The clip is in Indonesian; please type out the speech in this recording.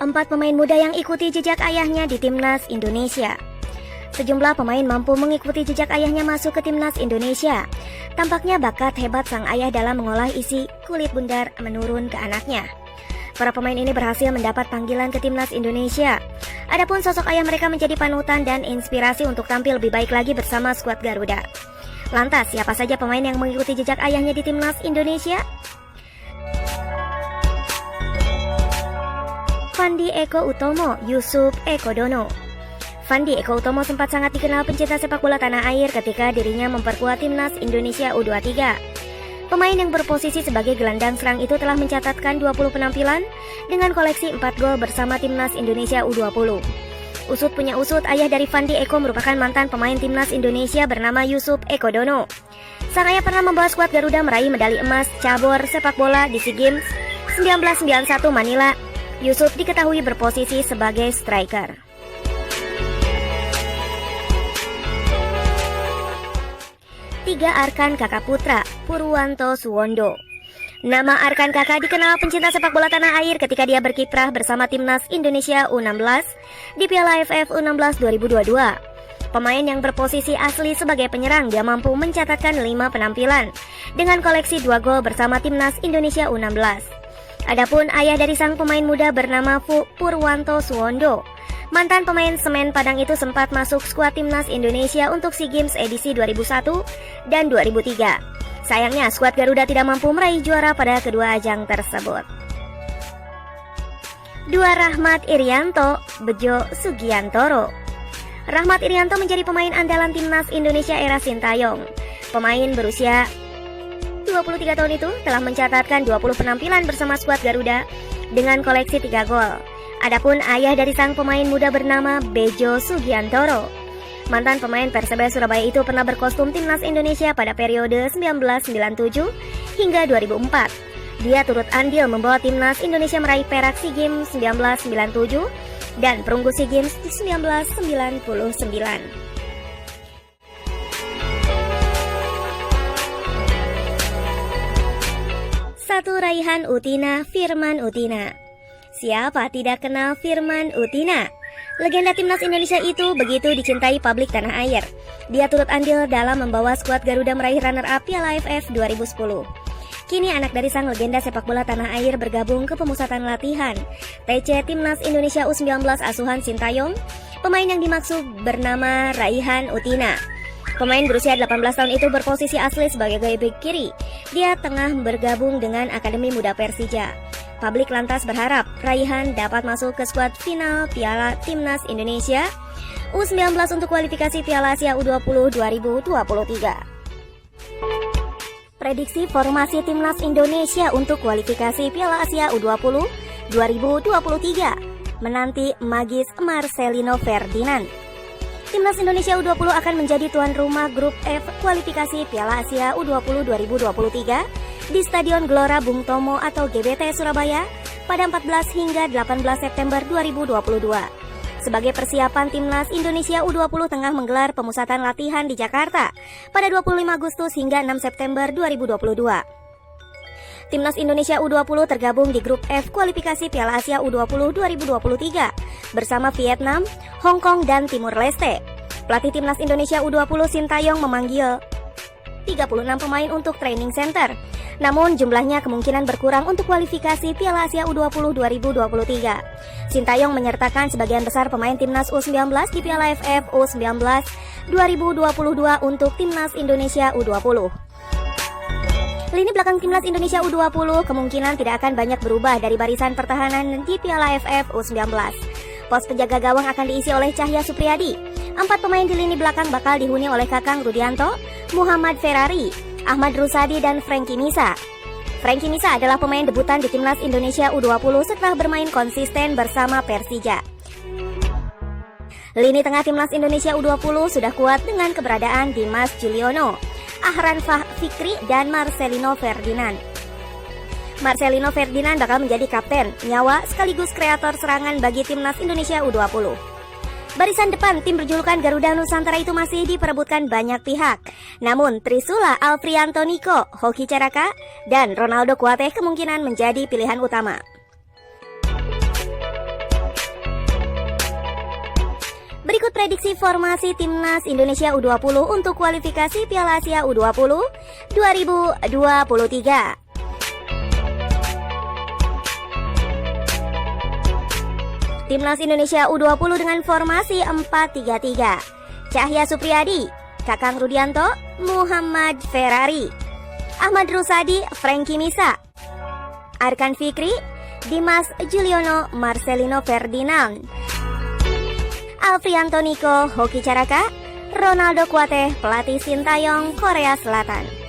4 pemain muda yang ikuti jejak ayahnya di Timnas Indonesia. Sejumlah pemain mampu mengikuti jejak ayahnya masuk ke Timnas Indonesia. Tampaknya bakat hebat sang ayah dalam mengolah isi kulit bundar menurun ke anaknya. Para pemain ini berhasil mendapat panggilan ke Timnas Indonesia. Adapun sosok ayah mereka menjadi panutan dan inspirasi untuk tampil lebih baik lagi bersama skuad Garuda. Lantas, siapa saja pemain yang mengikuti jejak ayahnya di Timnas Indonesia? Fandi Eko Utomo, Yusuf Eko Dono. Fandi Eko Utomo sempat sangat dikenal pencinta sepak bola tanah air ketika dirinya memperkuat Timnas Indonesia U23. Pemain yang berposisi sebagai gelandang serang itu telah mencatatkan 20 penampilan dengan koleksi 4 gol bersama Timnas Indonesia U20. Usut punya usut, ayah dari Fandi Eko merupakan mantan pemain Timnas Indonesia bernama Yusuf Eko Dono. Sang ayah pernah membawa skuad Garuda meraih medali emas cabur sepak bola di SEA Games 1991 Manila. Yusuf diketahui berposisi sebagai striker. Tiga Arkan Kakak Putra, Purwanto Suwondo. Nama Arkan Kakak dikenal pencinta sepak bola tanah air ketika dia berkiprah bersama Timnas Indonesia U16 di Piala AFF U16 2022. Pemain yang berposisi asli sebagai penyerang, dia mampu mencatatkan 5 penampilan dengan koleksi 2 gol bersama Timnas Indonesia U16. Adapun ayah dari sang pemain muda bernama Purwanto Suwondo. Mantan pemain Semen Padang itu sempat masuk skuad Timnas Indonesia untuk SEA Games edisi 2001 dan 2003. Sayangnya skuad Garuda tidak mampu meraih juara pada kedua ajang tersebut. 2 Rahmat Irianto, Bejo Sugiantoro. Rahmat Irianto menjadi pemain andalan Timnas Indonesia era Sintayong. Pemain berusia 23 tahun itu telah mencatatkan 20 penampilan bersama skuad Garuda dengan koleksi 3 gol. Adapun ayah dari sang pemain muda bernama Bejo Sugiantoro. Mantan pemain Persebaya Surabaya itu pernah berkostum Timnas Indonesia pada periode 1997 hingga 2004. Dia turut andil membawa Timnas Indonesia meraih perak SEA Games 1997 dan perunggu SEA Games di 1999. Satu Raihan Utina, Firman Utina. Siapa tidak kenal Firman Utina? Legenda Timnas Indonesia itu begitu dicintai publik tanah air. Dia turut andil dalam membawa skuad Garuda meraih runner-up Piala AFF 2010. Kini anak dari sang legenda sepak bola tanah air bergabung ke pemusatan latihan TC Timnas Indonesia U19 asuhan Sintayong. Pemain yang dimaksud bernama Raihan Utina. Pemain berusia 18 tahun itu berposisi asli sebagai bek kiri. Dia tengah bergabung dengan Akademi Muda Persija. Publik lantas berharap Raihan dapat masuk ke skuad final Piala Timnas Indonesia U19 untuk kualifikasi Piala Asia U20 2023. Prediksi formasi Timnas Indonesia untuk kualifikasi Piala Asia U20 2023 menanti Magis Marcelino Ferdinand. Timnas Indonesia U20 akan menjadi tuan rumah grup F kualifikasi Piala Asia U20 2023 di Stadion Gelora Bung Tomo atau GBT Surabaya pada 14 hingga 18 September 2022. Sebagai persiapan Timnas Indonesia U20 tengah menggelar pemusatan latihan di Jakarta pada 25 Agustus hingga 6 September 2022. Timnas Indonesia U20 tergabung di grup F kualifikasi Piala Asia U20 2023 bersama Vietnam, Hong Kong, dan Timur Leste. Pelatih Timnas Indonesia U20 Sintayong memanggil 36 pemain untuk training center. Namun jumlahnya kemungkinan berkurang untuk kualifikasi Piala Asia U20 2023. Sintayong menyertakan sebagian besar pemain Timnas U19 di Piala AFF U19 2022 untuk Timnas Indonesia U20. Lini belakang Timnas Indonesia U20 kemungkinan tidak akan banyak berubah dari barisan pertahanan di Piala AFF U19. Pos penjaga gawang akan diisi oleh Cahya Supriyadi. 4 pemain di lini belakang bakal dihuni oleh Kakang Rudianto, Muhammad Ferrari, Ahmad Rusadi, dan Frankie Misa. Frankie Misa adalah pemain debutan di Timnas Indonesia U20 setelah bermain konsisten bersama Persija. Lini tengah Timnas Indonesia U20 sudah kuat dengan keberadaan Dimas Juliono, Ahran Fikri, dan Marcelino Ferdinand. Marcelino Ferdinand bakal menjadi kapten, nyawa sekaligus kreator serangan bagi Timnas Indonesia U20. Barisan depan tim berjulukan Garuda Nusantara itu masih diperebutkan banyak pihak. Namun Trisula Alfrianto Niko, Hoki Caraka, dan Ronaldo Kuate kemungkinan menjadi pilihan utama. Berikut prediksi formasi Timnas Indonesia U20 untuk kualifikasi Piala Asia U20 2023. Timnas Indonesia U20 dengan formasi 4-3-3. Cahya Supriyadi, Kakang Rudianto, Muhammad Ferrari, Ahmad Rusadi, Frankie Misa, Arkan Fikri, Dimas Juliono, Marcelino Ferdinand, Alfrianto Niko, Hoki Caraka, Ronaldo Kuate, pelatih Sintayong, Korea Selatan.